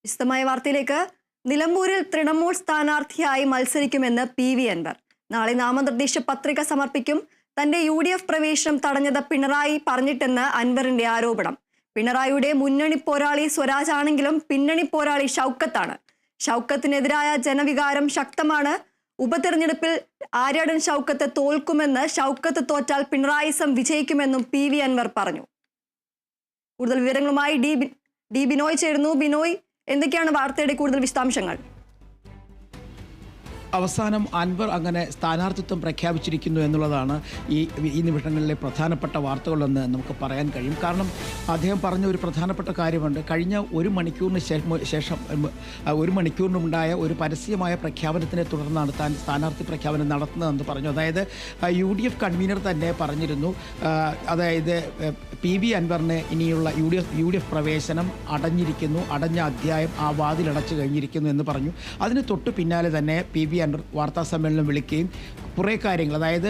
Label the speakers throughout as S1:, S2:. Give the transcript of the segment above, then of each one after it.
S1: വിശദമായ വാർത്തയിലേക്ക്. നിലമ്പൂരിൽ തൃണമൂൽ സ്ഥാനാർത്ഥിയായി മത്സരിക്കുമെന്ന് PV അൻവർ. നാളെ നാമനിർദ്ദേശ പത്രിക സമർപ്പിക്കും. തന്റെ UDF പ്രവേശനം തടഞ്ഞത് പിണറായി പറഞ്ഞിട്ടെന്ന് അൻവറിന്റെ ആരോപണം. പിണറായിയുടെ മുന്നണി പോരാളി സ്വരാജ് ആണെങ്കിലും പിന്നണി പോരാളി ഷൗക്കത്താണ്. ഷൗക്കത്തിനെതിരായ ജനവികാരം ശക്തമാണ്. ഉപതെരഞ്ഞെടുപ്പിൽ ആര്യാടൻ ഷൗക്കത്ത് തോൽക്കുമെന്ന്, ഷൗക്കത്ത് തോറ്റാൽ പിണറായിസം വിജയിക്കുമെന്നും PV അൻവർ പറഞ്ഞു. കൂടുതൽ വിവരങ്ങളുമായി ഡി ബിനോയ് ചേരുന്നു. ബിനോയ്, എന്തൊക്കെയാണ് വാർത്തയുടെ കൂടുതൽ വിശദാംശങ്ങൾ?
S2: അവസാനം അൻവർ അങ്ങനെ സ്ഥാനാർത്ഥിത്വം പ്രഖ്യാപിച്ചിരിക്കുന്നു എന്നുള്ളതാണ് ഈ നിമിഷങ്ങളിലെ പ്രധാനപ്പെട്ട വാർത്തകളെന്ന് നമുക്ക് പറയാൻ കഴിയും. കാരണം അദ്ദേഹം പറഞ്ഞ ഒരു പ്രധാനപ്പെട്ട കാര്യമുണ്ട്. കഴിഞ്ഞ ഒരു മണിക്കൂറിന് ശേഷം ഉണ്ടായ ഒരു പരസ്യമായ പ്രഖ്യാപനത്തിനെ തുടർന്നാണ് താൻ സ്ഥാനാർത്ഥി പ്രഖ്യാപനം നടത്തുന്നതെന്ന് പറഞ്ഞു. അതായത് UDF കൺവീനർ തന്നെ പറഞ്ഞിരുന്നു, അതായത് PV അൻവറിന് ഇനിയുള്ള UDF പ്രവേശനം അടഞ്ഞിരിക്കുന്നു, അടഞ്ഞ അധ്യായം, ആ വാതിലടച്ചു കഴിഞ്ഞിരിക്കുന്നു എന്ന് പറഞ്ഞു. അതിന് തൊട്ട് പിന്നാലെ തന്നെ PV അൻവർ വാർത്താസമ്മേളനം വിളിക്കുകയും കുറേ കാര്യങ്ങൾ, അതായത്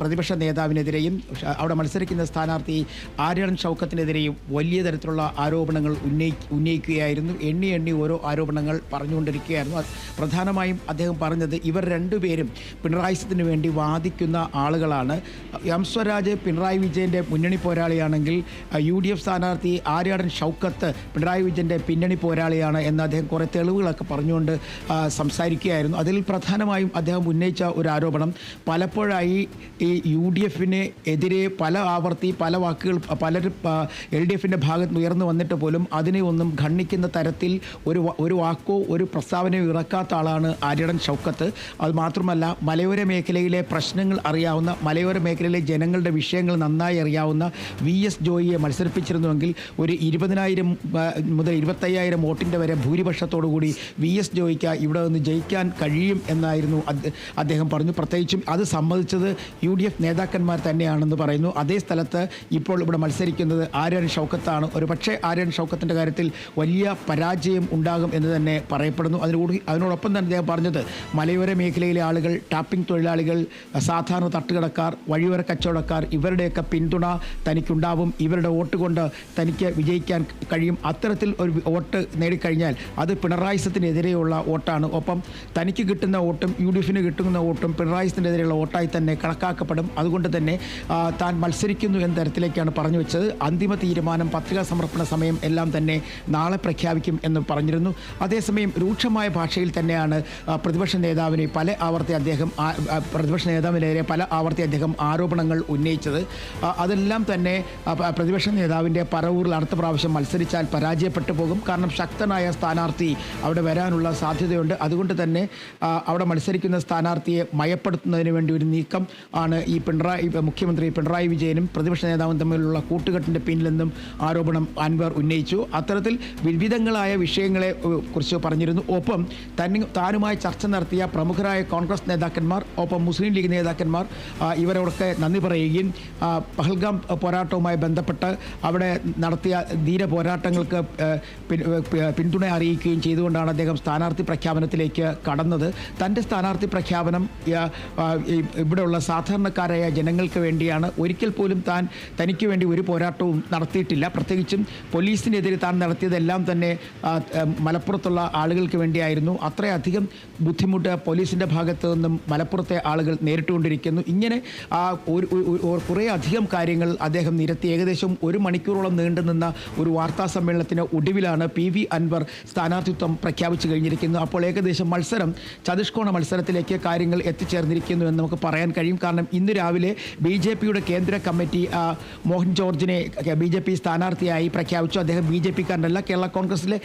S2: പ്രതിപക്ഷ നേതാവിനെതിരെയും അവിടെ മത്സരിക്കുന്ന സ്ഥാനാർത്ഥി ആര്യാടൻ ഷൗക്കത്തിനെതിരെയും വലിയ തരത്തിലുള്ള ആരോപണങ്ങൾ ഉന്നയിക്കുകയായിരുന്നു. എണ്ണി ഓരോ ആരോപണങ്ങൾ പറഞ്ഞുകൊണ്ടിരിക്കുകയായിരുന്നു. പ്രധാനമായും അദ്ദേഹം പറഞ്ഞത് ഇവർ രണ്ടുപേരും പിണറായിസത്തിന് വേണ്ടി വാദിക്കുന്ന ആളുകളാണ്. സ്വരാജ് പിണറായി വിജയൻ്റെ മുന്നണി പോരാളിയാണെങ്കിൽ UDF സ്ഥാനാർത്ഥി ആര്യാടൻ ഷൗക്കത്ത് പിണറായി വിജയൻ്റെ പിന്നണി പോരാളിയാണ് എന്ന് അദ്ദേഹം കുറേ തെളിവുകളൊക്കെ പറഞ്ഞുകൊണ്ട് സംസാരിക്കുകയായിരുന്നു. അതിൽ പ്രധാനമായും അദ്ദേഹം ഉന്നയിച്ച ഒരു ആരോപണം, പലപ്പോഴായി ഈ UDFന് എതിരെ പല വാക്കുകൾ പലരും LDFിൻ്റെ ഭാഗത്ത് ഉയർന്നു വന്നിട്ട് പോലും അതിനെ ഒന്നും ഖണ്ഡിക്കുന്ന തരത്തിൽ ഒരു വാക്കോ ഒരു പ്രസ്താവനയോ ഇറക്കാത്ത ആളാണ് ആര്യാടൻ ഷൗക്കത്ത്. അതുമാത്രമല്ല, മലയോര മേഖലയിലെ പ്രശ്നങ്ങൾ അറിയാവുന്ന, മലയോര മേഖലയിലെ ജനങ്ങളുടെ വിഷയങ്ങൾ നന്നായി അറിയാവുന്ന VS ജോയിയെ മത്സരിപ്പിച്ചിരുന്നുവെങ്കിൽ ഒരു 20,000 മുതൽ 25,000 വോട്ടിൻ്റെ വരെ ഭൂരിപക്ഷത്തോടുകൂടി VS ജോയിക്ക് ഇവിടെ നിന്ന് ജയിക്കാൻ കഴിയും എന്നായിരുന്നു അദ്ദേഹം പറഞ്ഞു. പ്രത്യേകിച്ചും അത് സമ്മതിച്ചത് UDF നേതാക്കന്മാർ തന്നെയാണെന്ന് പറയുന്നു. അതേ സ്ഥലത്ത് ഇപ്പോൾ ഇവിടെ മത്സരിക്കുന്നത് ആര്യാടൻ ഷൗക്കത്താണ്. ഒരു പക്ഷേ ആര്യാടൻ ഷൗക്കത്തിൻ്റെ കാര്യത്തിൽ വലിയ പരാജയം ഉണ്ടാകും എന്ന് തന്നെ പറയപ്പെടുന്നു. അതിനോടൊപ്പം തന്നെ അദ്ദേഹം പറഞ്ഞത് മലയോര മേഖലയിലെ ആളുകൾ, ടാപ്പിംഗ് തൊഴിലാളികൾ, സാധാരണ തട്ടുകടക്കാർ, വഴിയോര കച്ചവടക്കാർ, ഇവരുടെയൊക്കെ പിന്തുണ തനിക്കുണ്ടാവും. ഇവരുടെ വോട്ട് കൊണ്ട് തനിക്ക് വിജയിക്കാൻ കഴിയും. അത്തരത്തിൽ ഒരു വോട്ട് നേടിക്കഴിഞ്ഞാൽ അത് പിണറായിസത്തിനെതിരെയുള്ള വോട്ടാണ്. ഒപ്പം തനിക്ക് കിട്ടുന്ന വോട്ടും UDFന് കിട്ടുന്ന വോട്ടും പിണറായിസത്തിനെതിരെയുള്ള വോട്ടായി തന്നെ കണക്കാക്കപ്പെടും. അതുകൊണ്ട് തന്നെ താൻ മത്സരിക്കുന്നു എന്ന തരത്തിലേക്കാണ് പറഞ്ഞു വെച്ചത്. അന്തിമ തീരുമാനം, പത്രികാ സമർപ്പണ സമയം എല്ലാം തന്നെ നാളെ പ്രഖ്യാപിക്കും എന്ന് പറഞ്ഞിരുന്നു. അതേസമയം രൂക്ഷമായ ഭാഷയിൽ തന്നെയാണ് പ്രതിപക്ഷ നേതാവിനെതിരെ പല ആവർത്തി അദ്ദേഹം ആരോപണങ്ങൾ ഉന്നയിച്ചത്. അതെല്ലാം തന്നെ പ്രതിപക്ഷ നേതാവിൻ്റെ പറവൂരിൽ അടുത്ത പ്രാവശ്യം മത്സരിച്ചാൽ പരാജയപ്പെട്ടു പോകും. കാരണം ശക്തനായ സ്ഥാനാർത്ഥി അവിടെ വരാനുള്ള സാധ്യതയുണ്ട്. അതുകൊണ്ട് തന്നെ അവിടെ മത്സരിക്കുന്ന സ്ഥാനാർത്ഥിയെ മയപ്പെടുത്തുന്നതിന് വേണ്ടി ഒരു നീക്കം ആണ് ഈ മുഖ്യമന്ത്രി പിണറായി വിജയനും പ്രതിപക്ഷ നേതാവും തമ്മിലുള്ള കൂട്ടുകെട്ടിൻ്റെ പിന്നിലെന്നും ആരോപണം അൻവർ ഉന്നയിച്ചു. അത്തരത്തിൽ വിവിധങ്ങളായ വിഷയങ്ങളെ കുറിച്ച് പറഞ്ഞിരുന്നു. ഒപ്പം താനുമായി ചർച്ച നടത്തിയ പ്രമുഖരായ കോൺഗ്രസ് നേതാക്കന്മാർ, ഒപ്പം മുസ്ലിം ലീഗ് നേതാക്കന്മാർ, ഇവരോടൊക്കെ നന്ദി പറയുകയും പഹൽഗാം പോരാട്ടവുമായി ബന്ധപ്പെട്ട് അവിടെ നടത്തിയ ധീര പോരാട്ടങ്ങൾക്ക് പിന്തുണ അറിയിക്കുകയും ചെയ്തുകൊണ്ടാണ് അദ്ദേഹം സ്ഥാനാർത്ഥി പ്രഖ്യാപനത്തിലേക്ക് കടന്നത്. തൻ്റെ സ്ഥാനാർത്ഥി പ്രഖ്യാപനം ഇവിടെയുള്ള സാധാരണക്കാരായ ജനങ്ങൾക്ക് വേണ്ടിയാണ്. ഒരിക്കൽ പോലും തനിക്ക് വേണ്ടി ഒരു പോരാട്ടവും നടത്തിയിട്ടില്ല. പ്രത്യേകിച്ചും പോലീസിനെതിരെ താൻ നടത്തിയതെല്ലാം തന്നെ മലപ്പുറത്തുള്ള ആളുകൾക്ക് വേണ്ടിയായിരുന്നു. അത്രയധികം ബുദ്ധിമുട്ട് പോലീസിൻ്റെ ഭാഗത്തു നിന്നും മലപ്പുറത്തെ ആളുകൾ നേരിട്ടുകൊണ്ടിരിക്കുന്നു. ഇങ്ങനെ കുറേ അധികം കാര്യങ്ങൾ അദ്ദേഹം നിരത്തി. ഏകദേശം 1 മണിക്കൂറോളം നീണ്ടുനിന്ന ഒരു വാർത്താ സമ്മേളനത്തിന് ഒടുവിലാണ് PV അൻവർ സ്ഥാനാർത്ഥിത്വം പ്രഖ്യാപിച്ചു കഴിഞ്ഞിരിക്കുന്നത്. അപ്പോൾ ഏകദേശം മത്സരം ചതുഷ്കോണ മത്സരത്തിലേക്ക് കാര്യങ്ങൾ എത്തിച്ചേർന്നിരിക്കുന്നു എന്ന് നമുക്ക് പറയാൻ കഴിയും. കാരണം ഇന്ന് രാവിലെ BJPയുടെ കേന്ദ്ര കമ്മിറ്റി മോഹൻ ജോർജിനെ BJP സ്ഥാനാർത്ഥിയായി പ്രഖ്യാപിച്ചു. അദ്ദേഹം BJPക്കാരനല്ല, കേരള കോൺഗ്രസിലെ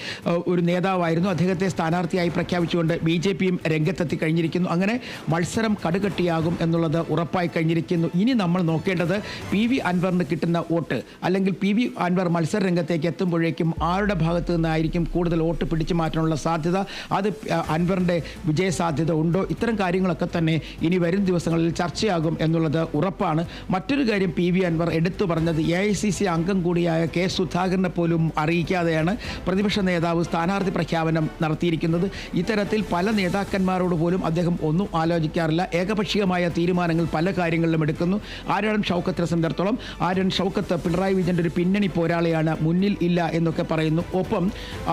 S2: ഒരു നേതാവായിരുന്നു. അദ്ദേഹത്തെ സ്ഥാനാർത്ഥിയായി പ്രഖ്യാപിച്ചുകൊണ്ട് BJPയും രംഗത്തെത്തി കഴിഞ്ഞിരിക്കുന്നു. അങ്ങനെ മത്സരം കടുകട്ടിയാകും എന്നുള്ളത് ഉറപ്പായി കഴിഞ്ഞിരിക്കുന്നു. ഇനി നമ്മൾ നോക്കേണ്ടത് PV അൻവറിന് കിട്ടുന്ന വോട്ട്, അല്ലെങ്കിൽ PV അൻവർ മത്സര രംഗത്തേക്ക് എത്തുമ്പോഴേക്കും ആരുടെ ഭാഗത്തു നിന്നായിരിക്കും കൂടുതൽ വോട്ട് പിടിച്ചു മാറ്റാനുള്ള സാധ്യത. അത് അൻവറിൻ്റെ വിജയ സാധ്യത ഉണ്ടോ, ഇത്തരം കാര്യങ്ങളൊക്കെ തന്നെ ഇനി വരും ദിവസങ്ങളിൽ ചർച്ചയാകും എന്നുള്ളത് ഉറപ്പാണ്. മറ്റൊരു കാര്യം പി വി അൻവർ എടുത്തു പറഞ്ഞത് AICC അംഗം കൂടിയായ കെ സുധാകരനെ പോലും അറിയിക്കാതെയാണ് പ്രതിപക്ഷ നേതാവ് സ്ഥാനാർത്ഥി പ്രഖ്യാപനം നടത്തിയിരിക്കുന്നത്. ഇത്തരത്തിൽ പല നേതാക്കന്മാരോട് പോലും അദ്ദേഹം ഒന്നും ആലോചിക്കാറില്ല. ഏകപക്ഷീയമായ തീരുമാനങ്ങൾ പല കാര്യങ്ങളിലും എടുക്കുന്നു. ആര്യാടൻ ഷൗക്കത്തിനെ സംബന്ധിച്ചിടത്തോളം ആര്യാടൻ ഷൗക്കത്ത് പിണറായി വിജയൻ്റെ ഒരു പിന്നണി പോരാളിയാണ്, മുന്നിൽ ഇല്ല എന്നൊക്കെ പറയുന്നു. ഒപ്പം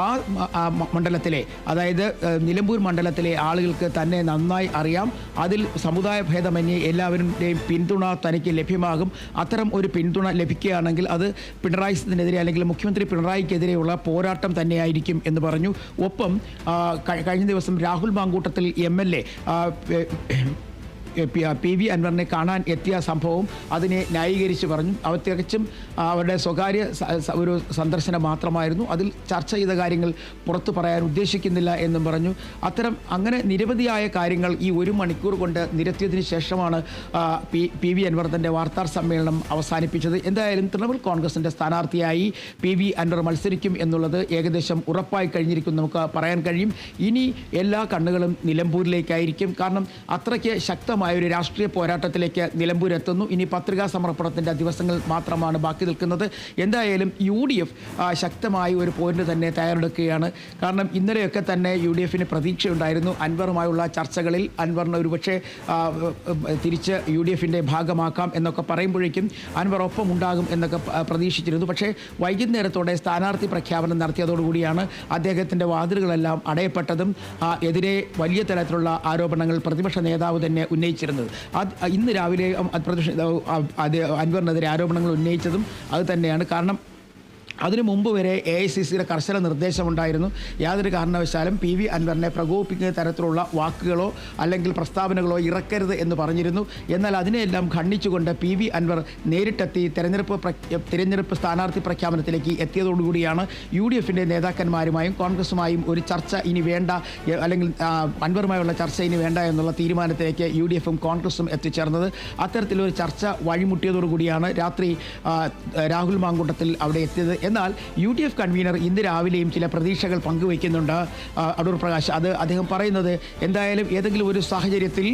S2: ആ മണ്ഡലത്തിലെ, അതായത് നിലമ്പൂർ മണ്ഡലത്തിലെ ആളുകൾക്ക് തന്നെ നന്നായി അറിയാം. അതിൽ സമുദായ ഭേദമന്യേ എല്ലാവരുടെയും പിന്തുണ തനിക്ക് ലഭ്യമാകും. അത്തരം ഒരു പിന്തുണ ലഭിക്കുകയാണെങ്കിൽ അത് പിണറായിക്കെതിരെ അല്ലെങ്കിൽ മുഖ്യമന്ത്രി പിണറായിക്കെതിരെയുള്ള പോരാട്ടം തന്നെയായിരിക്കും എന്ന് പറഞ്ഞു. ഒപ്പം കഴിഞ്ഞ ദിവസം Rahul Mamkootathil MLA P V അൻവറിനെ കാണാൻ എത്തിയ സംഭവം അതിനെ ന്യായീകരിച്ച് പറഞ്ഞു. അവർ തികച്ചും അവരുടെ സ്വകാര്യ ഒരു സന്ദർശനം മാത്രമായിരുന്നു, അതിൽ ചർച്ച ചെയ്ത കാര്യങ്ങൾ പുറത്തു പറയാൻ ഉദ്ദേശിക്കുന്നില്ല എന്നും പറഞ്ഞു. അങ്ങനെ നിരവധിയായ കാര്യങ്ങൾ ഈ 1 മണിക്കൂർ കൊണ്ട് നിരത്തിയതിനു ശേഷമാണ് പി വി അൻവർ തൻ്റെ വാർത്താ സമ്മേളനം അവസാനിപ്പിച്ചത്. എന്തായാലും തൃണമൂൽ കോൺഗ്രസിൻ്റെ സ്ഥാനാർത്ഥിയായി പി വി അൻവർ മത്സരിക്കും എന്നുള്ളത് ഏകദേശം ഉറപ്പായി കഴിഞ്ഞിരിക്കും നമുക്ക് പറയാൻ കഴിയും. ഇനി എല്ലാ കണ്ണുകളും നിലമ്പൂരിലേക്കായിരിക്കും. കാരണം അത്രയ്ക്ക് ശക്തമായ ഒരു രാഷ്ട്രീയ പോരാട്ടത്തിലേക്ക് നിലമ്പൂർ എത്തുന്നു. ഇനി പത്രികാ സമർപ്പണത്തിൻ്റെ ദിവസങ്ങൾ മാത്രമാണ് ബാക്കി നിൽക്കുന്നത്. എന്തായാലും UDF ശക്തമായ ഒരു പോരിന് തന്നെ തയ്യാറെടുക്കുകയാണ്. കാരണം ഇന്നലെയൊക്കെ തന്നെ UDFന് പ്രതീക്ഷയുണ്ടായിരുന്നു അൻവറുമായുള്ള ചർച്ചകളിൽ അൻവറിന് ഒരുപക്ഷെ തിരിച്ച് UDFൻ്റെ ഭാഗമാക്കാം എന്നൊക്കെ പറയുമ്പോഴേക്കും അൻവർ ഒപ്പം ഉണ്ടാകും എന്നൊക്കെ പ്രതീക്ഷിച്ചിരുന്നു. പക്ഷേ വൈകുന്നേരത്തോടെ സ്ഥാനാർത്ഥി പ്രഖ്യാപനം നടത്തിയതോടുകൂടിയാണ് അദ്ദേഹത്തിൻ്റെ വാതിലുകളെല്ലാം അടയപ്പെട്ടതും എതിരെ വലിയ തരത്തിലുള്ള ആരോപണങ്ങൾ പ്രതിപക്ഷ നേതാവ് തന്നെ ഉന്നയിച്ചിരുന്നത്. ഇന്ന് രാവിലെ അൻവറിനെതിരെ ആരോപണങ്ങൾ ഉന്നയിച്ചതും അത് തന്നെയാണ്. കാരണം അതിനു മുമ്പ് വരെ AICCയുടെ കർശന നിർദ്ദേശമുണ്ടായിരുന്നു, യാതൊരു കാരണവശാലും പി വി അൻവറിനെ പ്രകോപിപ്പിക്കുന്ന തരത്തിലുള്ള വാക്കുകളോ അല്ലെങ്കിൽ പ്രസ്താവനകളോ ഇറക്കരുത് എന്ന് പറഞ്ഞിരുന്നു. എന്നാൽ അതിനെയെല്ലാം ഖണ്ഡിച്ചുകൊണ്ട് പി വി അൻവർ നേരിട്ടെത്തി തിരഞ്ഞെടുപ്പ് സ്ഥാനാർത്ഥി പ്രഖ്യാപനത്തിലേക്ക് എത്തിയതോടുകൂടിയാണ് UDFൻ്റെ നേതാക്കന്മാരുമായും കോൺഗ്രസുമായും ഒരു ചർച്ച ഇനി വേണ്ട, അല്ലെങ്കിൽ അൻവറുമായുള്ള ചർച്ച ഇനി വേണ്ട എന്നുള്ള തീരുമാനത്തിലേക്ക് UDFും കോൺഗ്രസും എത്തിച്ചേർന്നത്. അത്തരത്തിലൊരു ചർച്ച വഴിമുട്ടിയതോടുകൂടിയാണ് രാത്രി രാഹുൽ മാങ്കൂട്ടത്തിൽ അവിടെ എത്തിയത്. എന്നാൽ UDF കൺവീനർ ഇന്ന് രാവിലെയും ചില പ്രതീക്ഷകൾ പങ്കുവയ്ക്കുന്നുണ്ട്, അടൂർ പ്രകാശ്. അത് അദ്ദേഹം പറയുന്നത് എന്തായാലും ഏതെങ്കിലും ഒരു സാഹചര്യത്തിൽ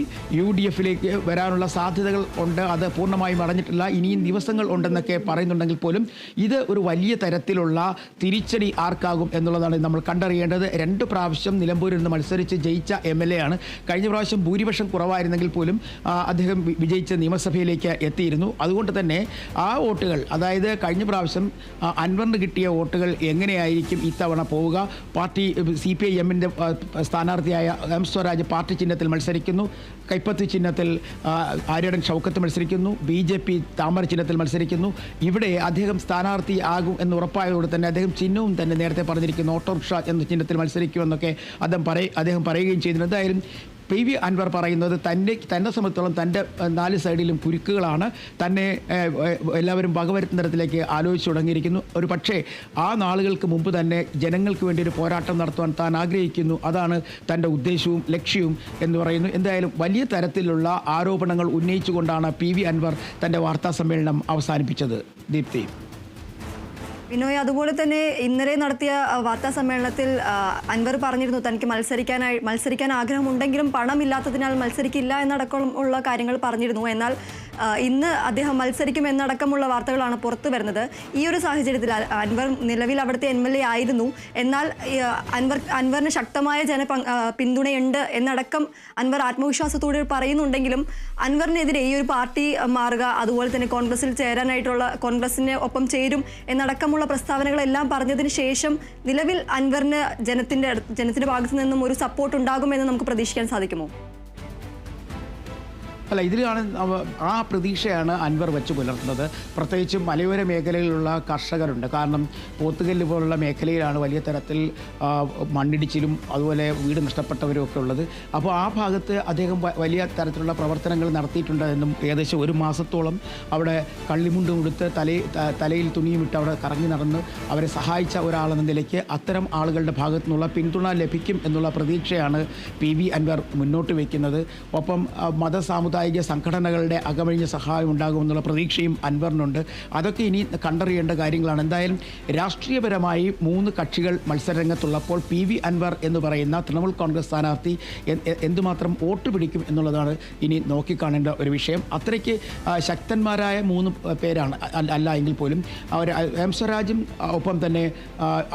S2: UDFിലേക്ക് വരാനുള്ള സാധ്യതകൾ ഉണ്ട്, അത് പൂർണ്ണമായും അടഞ്ഞിട്ടില്ല, ഇനിയും ദിവസങ്ങൾ ഉണ്ടെന്നൊക്കെ പറയുന്നുണ്ടെങ്കിൽ പോലും ഇത് ഒരു വലിയ തരത്തിലുള്ള തിരിച്ചടി ആർക്കാകും എന്നുള്ളതാണ് നമ്മൾ കണ്ടറിയേണ്ടത്. 2 പ്രാവശ്യം നിലമ്പൂരിൽ നിന്ന് മത്സരിച്ച് ജയിച്ച MLA ആണ്. കഴിഞ്ഞ പ്രാവശ്യം ഭൂരിപക്ഷം കുറവായിരുന്നെങ്കിൽ പോലും അദ്ദേഹം വിജയിച്ച് നിയമസഭയിലേക്ക് എത്തിയിരുന്നു. അതുകൊണ്ട് തന്നെ ആ വോട്ടുകൾ, അതായത് കഴിഞ്ഞ പ്രാവശ്യം അൻവറിന് കിട്ടിയ വോട്ടുകൾ എങ്ങനെയായിരിക്കും ഇത്തവണ പോവുക? പാർട്ടി CPIMൻ്റെ സ്ഥാനാർത്ഥിയായ M സ്വരാജ് പാർട്ടി ചിഹ്നത്തിൽ മത്സരിക്കുന്നു, കൈപ്പത്തി ചിഹ്നത്തിൽ ആര്യാടൻ ഷൗക്കത്ത് മത്സരിക്കുന്നു, BJP താമര ചിഹ്നത്തിൽ മത്സരിക്കുന്നു. ഇവിടെ അദ്ദേഹം സ്ഥാനാർത്ഥി ആകും എന്ന് ഉറപ്പായതോടെ തന്നെ അദ്ദേഹം ചിഹ്നവും തന്നെ നേരത്തെ പറഞ്ഞിരിക്കുന്നു, ഓട്ടോറിക്ഷ എന്ന ചിഹ്നത്തിൽ മത്സരിക്കുമെന്നൊക്കെ അദ്ദേഹം പറയുകയും ചെയ്തിരുന്നു. എന്തായാലും പി വി അൻവർ പറയുന്നത് തന്നെ സംബന്ധിച്ചോളം തൻ്റെ 4 സൈഡിലും കുരുക്കുകളാണ്, തന്നെ എല്ലാവരും വകവരുത്തുന്ന തരത്തിലേക്ക് ആലോചിച്ച് തുടങ്ങിയിരിക്കുന്നു. ഒരു പക്ഷേ ആ നാളുകൾക്ക് മുമ്പ് തന്നെ ജനങ്ങൾക്ക് വേണ്ടി ഒരു പോരാട്ടം നടത്തുവാൻ താൻ ആഗ്രഹിക്കുന്നു, അതാണ് തൻ്റെ ഉദ്ദേശവും ലക്ഷ്യവും എന്ന് പറയുന്നു. എന്തായാലും വലിയ തരത്തിലുള്ള ആരോപണങ്ങൾ ഉന്നയിച്ചുകൊണ്ടാണ് പി വി അൻവർ തൻ്റെ വാർത്താ സമ്മേളനം അവസാനിപ്പിച്ചത്. ദീപ്തി.
S1: ബിനോയ്, അതുപോലെ തന്നെ ഇന്നലെ നടത്തിയ വാർത്താ സമ്മേളനത്തിൽ അൻവർ പറഞ്ഞിരുന്നു തനിക്ക് മത്സരിക്കാൻ ആഗ്രഹമുണ്ടെങ്കിലും പണമില്ലാത്തതിനാൽ മത്സരിക്കില്ല എന്നടക്കമുള്ള കാര്യങ്ങൾ പറഞ്ഞിരുന്നു. എന്നാൽ ഇന്ന് അദ്ദേഹം മത്സരിക്കും എന്നടക്കമുള്ള വാർത്തകളാണ് പുറത്തു വരുന്നത്. ഈ ഒരു സാഹചര്യത്തിൽ അൻവർ നിലവിൽ അവിടുത്തെ MLA ആയിരുന്നു, എന്നാൽ അൻവറിന് ശക്തമായ പിന്തുണയുണ്ട് എന്നടക്കം അൻവർ ആത്മവിശ്വാസത്തോടെ പറയുന്നുണ്ടെങ്കിലും അൻവറിനെതിരെ ഈ ഒരു പാർട്ടി മാറുക, അതുപോലെ തന്നെ കോൺഗ്രസിൽ ചേരാനായിട്ടുള്ള കോൺഗ്രസിന് ഒപ്പം ചേരും എന്നടക്കമുള്ള പ്രസ്താവനകളെല്ലാം പറഞ്ഞതിന് ശേഷം നിലവിൽ അൻവറിന് ജനത്തിന്റെ ഭാഗത്തു നിന്നും ഒരു സപ്പോർട്ട് ഉണ്ടാകുമെന്ന് നമുക്ക് പ്രതീക്ഷിക്കാൻ സാധിക്കുമോ?
S2: അല്ല, ഇതിലാണ് ആ പ്രതീക്ഷയാണ് അൻവർ വെച്ച് പുലർത്തുന്നത്. പ്രത്യേകിച്ചും മലയോര മേഖലയിലുള്ള കർഷകരുണ്ട്. കാരണം പോത്തുകല്ല് പോലുള്ള മേഖലയിലാണ് വലിയ തരത്തിൽ മണ്ണിടിച്ചിലും അതുപോലെ വീട് നഷ്ടപ്പെട്ടവരും ഒക്കെ ഉള്ളത്. അപ്പോൾ ആ ഭാഗത്ത് അദ്ദേഹം വലിയ തരത്തിലുള്ള പ്രവർത്തനങ്ങൾ നടത്തിയിട്ടുണ്ടെന്നും ഏകദേശം 1 മാസത്തോളം അവിടെ കള്ളിമുണ്ടും ഉടുത്ത് തലയിൽ തുണിയും ഇട്ട് അവിടെ കറങ്ങി നടന്ന് അവരെ സഹായിച്ച ഒരാളെന്ന നിലയ്ക്ക് അത്തരം ആളുകളുടെ ഭാഗത്തു നിന്നുള്ള പിന്തുണ ലഭിക്കും എന്നുള്ള പ്രതീക്ഷയാണ് പി വി അൻവർ മുന്നോട്ട് വയ്ക്കുന്നത്. ഒപ്പം മതസാമുദായിക സാമുദായിക സംഘടനകളുടെ അകമഴിഞ്ഞ സഹായം ഉണ്ടാകുമെന്നുള്ള പ്രതീക്ഷയും അൻവറിനുണ്ട്. അതൊക്കെ ഇനി കണ്ടറിയേണ്ട കാര്യങ്ങളാണ്. എന്തായാലും രാഷ്ട്രീയപരമായി 3 കക്ഷികൾ മത്സരരംഗത്തുള്ളപ്പോൾ PV അൻവർ എന്ന് പറയുന്ന തൃണമൂൽ കോൺഗ്രസ് സ്ഥാനാർത്ഥി എന്തുമാത്രം വോട്ട് പിടിക്കും എന്നുള്ളതാണ് ഇനി നോക്കിക്കാണേണ്ട ഒരു വിഷയം. അത്രയ്ക്ക് ശക്തന്മാരായ 3 പേരാണ്. അല്ല എങ്കിൽ പോലും അവർ എം സ്വരാജും ഒപ്പം തന്നെ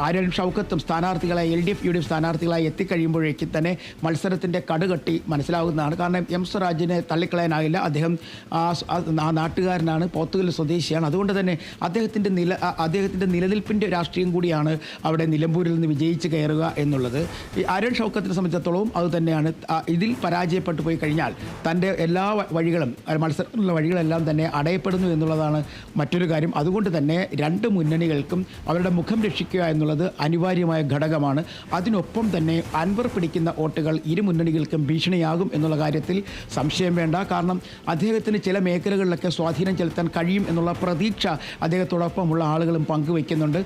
S2: ആര്യൻ ഷൗക്കത്തും സ്ഥാനാർത്ഥികളായി LDF UDF സ്ഥാനാർത്ഥികളായി എത്തിക്കഴിയുമ്പോഴേക്കും തന്നെ മത്സരത്തിൻ്റെ കടുകട്ടി മനസ്സിലാവുന്നതാണ്. കാരണം എം സ്വരാജിനെ തള്ളിക്കളയാനാകില്ല. അദ്ദേഹം ആ നാട്ടുകാരനാണ്, പോത്തുകൽ സ്വദേശിയാണ്. അതുകൊണ്ട് തന്നെ അദ്ദേഹത്തിൻ്റെ നിലനിൽപ്പിൻ്റെ രാഷ്ട്രീയം കൂടിയാണ് അവിടെ നിലമ്പൂരിൽ നിന്ന് വിജയിച്ച് കയറുക എന്നുള്ളത്. ഈ ആര്യൻ ഷൗക്കത്തിനെ സംബന്ധിച്ചിടത്തോളം അതുതന്നെയാണ്. ഇതിൽ പരാജയപ്പെട്ടു പോയി കഴിഞ്ഞാൽ തൻ്റെ എല്ലാ വഴികളും മത്സരത്തിലുള്ള വഴികളെല്ലാം തന്നെ അടയപ്പെടുന്നു എന്നുള്ളതാണ് മറ്റൊരു കാര്യം. അതുകൊണ്ട് തന്നെ 2 മുന്നണികൾക്കും അവരുടെ മുഖം രക്ഷിക്കുക എന്നുള്ളത് അനിവാര്യമായ ഘടകമാണ്. അതിനൊപ്പം തന്നെ അൻവർ പിടിക്കുന്ന വോട്ടുകൾ ഇരു മുന്നണികൾക്കും ഭീഷണിയാകും എന്നുള്ള കാര്യത്തിൽ സംശയം വേണ്ട. കാരണം അദ്ദേഹത്തിന് ചില മേഖലകളിലൊക്കെ സ്വാധീനം ചെലുത്താൻ കഴിയും എന്നുള്ള പ്രതീക്ഷ അദ്ദേഹത്തോടൊപ്പമുള്ള ആളുകളും പങ്കുവയ്ക്കുന്നുണ്ട്.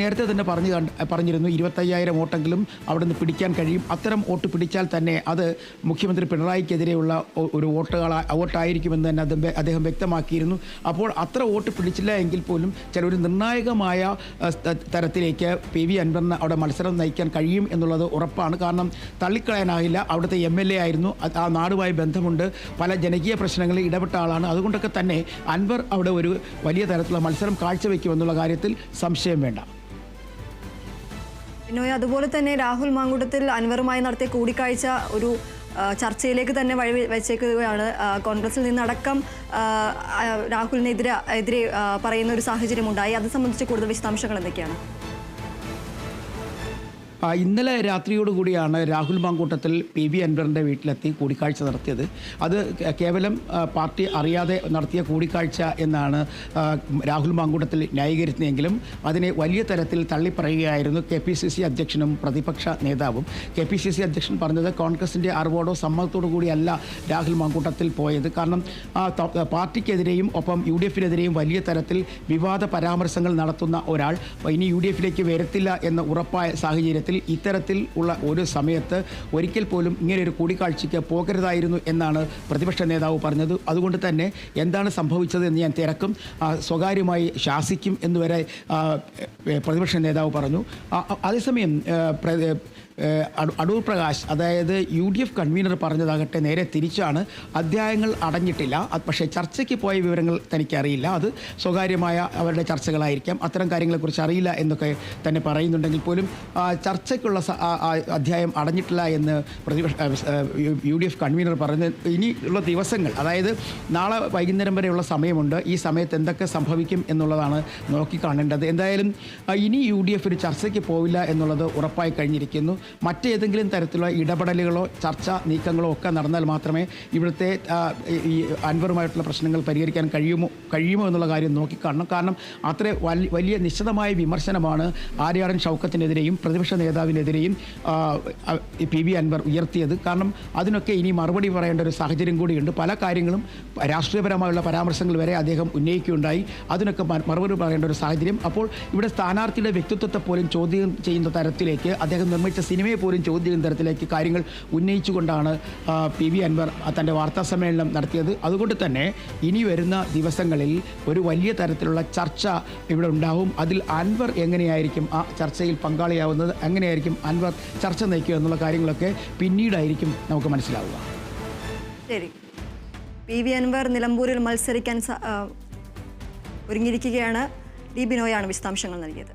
S2: നേരത്തെ തന്നെ പറഞ്ഞിരുന്നു 25,000 വോട്ടെങ്കിലും അവിടെ നിന്ന് പിടിക്കാൻ കഴിയും. അത്തരം വോട്ട് പിടിച്ചാൽ തന്നെ അത് മുഖ്യമന്ത്രി പിണറായിക്കെതിരെയുള്ള ഒരു വോട്ടായിരിക്കുമെന്ന് തന്നെ അദ്ദേഹം വ്യക്തമാക്കിയിരുന്നു. അപ്പോൾ അത്ര വോട്ട് പിടിച്ചില്ല എങ്കിൽ പോലും ഒരു നിർണായകമായ തരത്തിലേക്ക് PV അൻവറിന് അവിടെ മത്സരം നയിക്കാൻ കഴിയും എന്നുള്ളത് ഉറപ്പാണ്. കാരണം തള്ളിക്കളയാനാകില്ല. അവിടുത്തെ MLA ആയിരുന്നു, ആ നാടുമായി ബന്ധമുണ്ട്, പല ജനകീയ പ്രശ്നങ്ങളിൽ ഇടപെട്ട ആളാണ്. അതുകൊണ്ടൊക്കെ തന്നെ അൻവർ അവിടെ ഒരു വലിയ തരത്തിലുള്ള മത്സരം കാഴ്ചവെക്കുമെന്നുള്ള കാര്യത്തിൽ സംശയം വേണ്ട.
S1: ബിനോയ്, അതുപോലെ തന്നെ രാഹുൽ മാങ്കൂട്ടത്തിൽ അൻവറുമായി നടത്തിയ കൂടിക്കാഴ്ച ഒരു ചർച്ചയിലേക്ക് തന്നെ വഴി വെച്ചേക്കുകയാണ്. കോൺഗ്രസിൽ നിന്നടക്കം രാഹുലിനെതിരെ പറയുന്ന ഒരു സാഹചര്യമുണ്ടായി. അത് സംബന്ധിച്ച് കൂടുതൽ വിശദാംശങ്ങൾ എന്തൊക്കെയാണ്?
S2: ഇന്നലെ രാത്രിയോടുകൂടിയാണ് രാഹുൽ മാങ്കൂട്ടത്തിൽ PV അൻവറിൻ്റെ വീട്ടിലെത്തി കൂടിക്കാഴ്ച നടത്തിയത്. അത് കേവലം പാർട്ടി അറിയാതെ നടത്തിയ കൂടിക്കാഴ്ച എന്നാണ് രാഹുൽ മാങ്കൂട്ടത്തിൽ ന്യായീകരിക്കുന്നതെങ്കിലും അതിനെ വലിയ തരത്തിൽ തള്ളിപ്പറയുകയായിരുന്നു KPCC അധ്യക്ഷനും പ്രതിപക്ഷ നേതാവും. KPCC അധ്യക്ഷൻ പറഞ്ഞത് കോൺഗ്രസിൻ്റെ അറിവോടോ സമ്മതത്തോടു കൂടിയല്ല രാഹുൽ മാങ്കൂട്ടത്തിൽ പോയത്. കാരണം പാർട്ടിക്കെതിരെയും ഒപ്പം UDFിനെതിരെയും വലിയ തരത്തിൽ വിവാദ പരാമർശങ്ങൾ നടത്തുന്ന ഒരാൾ ഇനി UDFിലേക്ക് വരത്തില്ല എന്ന് ഉറപ്പായ സാഹചര്യത്തിൽ ഇത്തരത്തിൽ ഉള്ള ഒരു സമയത്ത് ഒരിക്കൽ പോലും ഇങ്ങനെയൊരു കൂടിക്കാഴ്ചയ്ക്ക് പോകരുതായിരുന്നു എന്നാണ് പ്രതിപക്ഷ നേതാവ് പറഞ്ഞത്. അതുകൊണ്ട് തന്നെ എന്താണ് സംഭവിച്ചത് എന്ന് ഞാൻ തിരക്കും, സ്വകാര്യമായി ശാസിക്കും എന്നുവരെ പ്രതിപക്ഷ നേതാവ് പറഞ്ഞു. അതേസമയം അടൂർ പ്രകാശ്, അതായത് UDF കൺവീനർ പറഞ്ഞതാകട്ടെ നേരെ തിരിച്ചാണ്. അധ്യായങ്ങൾ അടഞ്ഞിട്ടില്ല, പക്ഷേ ചർച്ചയ്ക്ക് പോയ വിവരങ്ങൾ തനിക്കറിയില്ല. അത് സ്വകാര്യമായ അവരുടെ ചർച്ചകളായിരിക്കാം. അത്തരം കാര്യങ്ങളെക്കുറിച്ച് അറിയില്ല എന്നൊക്കെ തന്നെ പറയുന്നുണ്ടെങ്കിൽ പോലും ചർച്ചയ്ക്കുള്ള അധ്യായം അടഞ്ഞിട്ടില്ല എന്ന് UDF കൺവീനർ പറഞ്ഞ് ഇനിയുള്ള ദിവസങ്ങൾ, അതായത് നാളെ വൈകുന്നേരം വരെയുള്ള സമയമുണ്ട്. ഈ സമയത്ത് എന്തൊക്കെ സംഭവിക്കും എന്നുള്ളതാണ് നോക്കിക്കാണേണ്ടത്. എന്തായാലും ഇനി UDF ഒരു ചർച്ചയ്ക്ക് പോവില്ല എന്നുള്ളത് ഉറപ്പായി കഴിഞ്ഞിരിക്കുന്നു. മറ്റേതെങ്കിലും തരത്തിലുള്ള ഇടപെടലുകളോ ചർച്ചാ നീക്കങ്ങളോ ഒക്കെ നടന്നാൽ മാത്രമേ ഇവിടുത്തെ ഈ അൻവറുമായിട്ടുള്ള പ്രശ്നങ്ങൾ പരിഹരിക്കാൻ കഴിയുമോ എന്നുള്ള കാര്യം നോക്കിക്കാണണം. കാരണം അത്ര വലിയ നിശ്ചിതമായ വിമർശനമാണ് ആര്യാടൻ ഷൗക്കത്തിനെതിരെയും പ്രതിപക്ഷ നേതാവിനെതിരെയും PV അൻവർ ഉയർത്തിയത്. കാരണം അതിനൊക്കെ ഇനി മറുപടി പറയേണ്ട ഒരു സാഹചര്യം കൂടിയുണ്ട്. പല കാര്യങ്ങളും രാഷ്ട്രീയപരമായുള്ള പരാമർശങ്ങൾ വരെ അദ്ദേഹം ഉന്നയിക്കുകയുണ്ടായി. അതിനൊക്കെ മറുപടി പറയേണ്ട ഒരു സാഹചര്യം. അപ്പോൾ ഇവിടെ സ്ഥാനാർത്ഥിയുടെ വ്യക്തിത്വത്തെ പോലും ചോദ്യം ചെയ്യുന്ന തരത്തിലേക്ക്, അദ്ദേഹം നിർമ്മിച്ച സിനിമയെ പോലും ചോദ്യം ചെയ്യുന്ന തരത്തിലേക്ക് കാര്യങ്ങൾ ഉന്നയിച്ചുകൊണ്ടാണ് PV അൻവർ തൻ്റെ വാർത്താ സമ്മേളനം നടത്തിയത്. അതുകൊണ്ട് തന്നെ ഇനി വരുന്ന ദിവസങ്ങളിൽ ഒരു വലിയ തരത്തിലുള്ള ചർച്ച ഇവിടെ ഉണ്ടാവും. അതിൽ അൻവർ എങ്ങനെയായിരിക്കും ആ ചർച്ചയിൽ പങ്കാളിയാവുന്നത്, എങ്ങനെയായിരിക്കും അൻവർ ചർച്ച നയിക്കുക എന്നുള്ള കാര്യങ്ങളൊക്കെ പിന്നീടായിരിക്കും നമുക്ക് മനസ്സിലാവുക.
S1: ശരി, PV അൻവർ നിലമ്പൂരിൽ മത്സരിക്കാൻ ഒരുങ്ങിയിരിക്കുകയാണ്. ബിനോയാണ് വിശദാംശങ്ങൾ നൽകിയത്.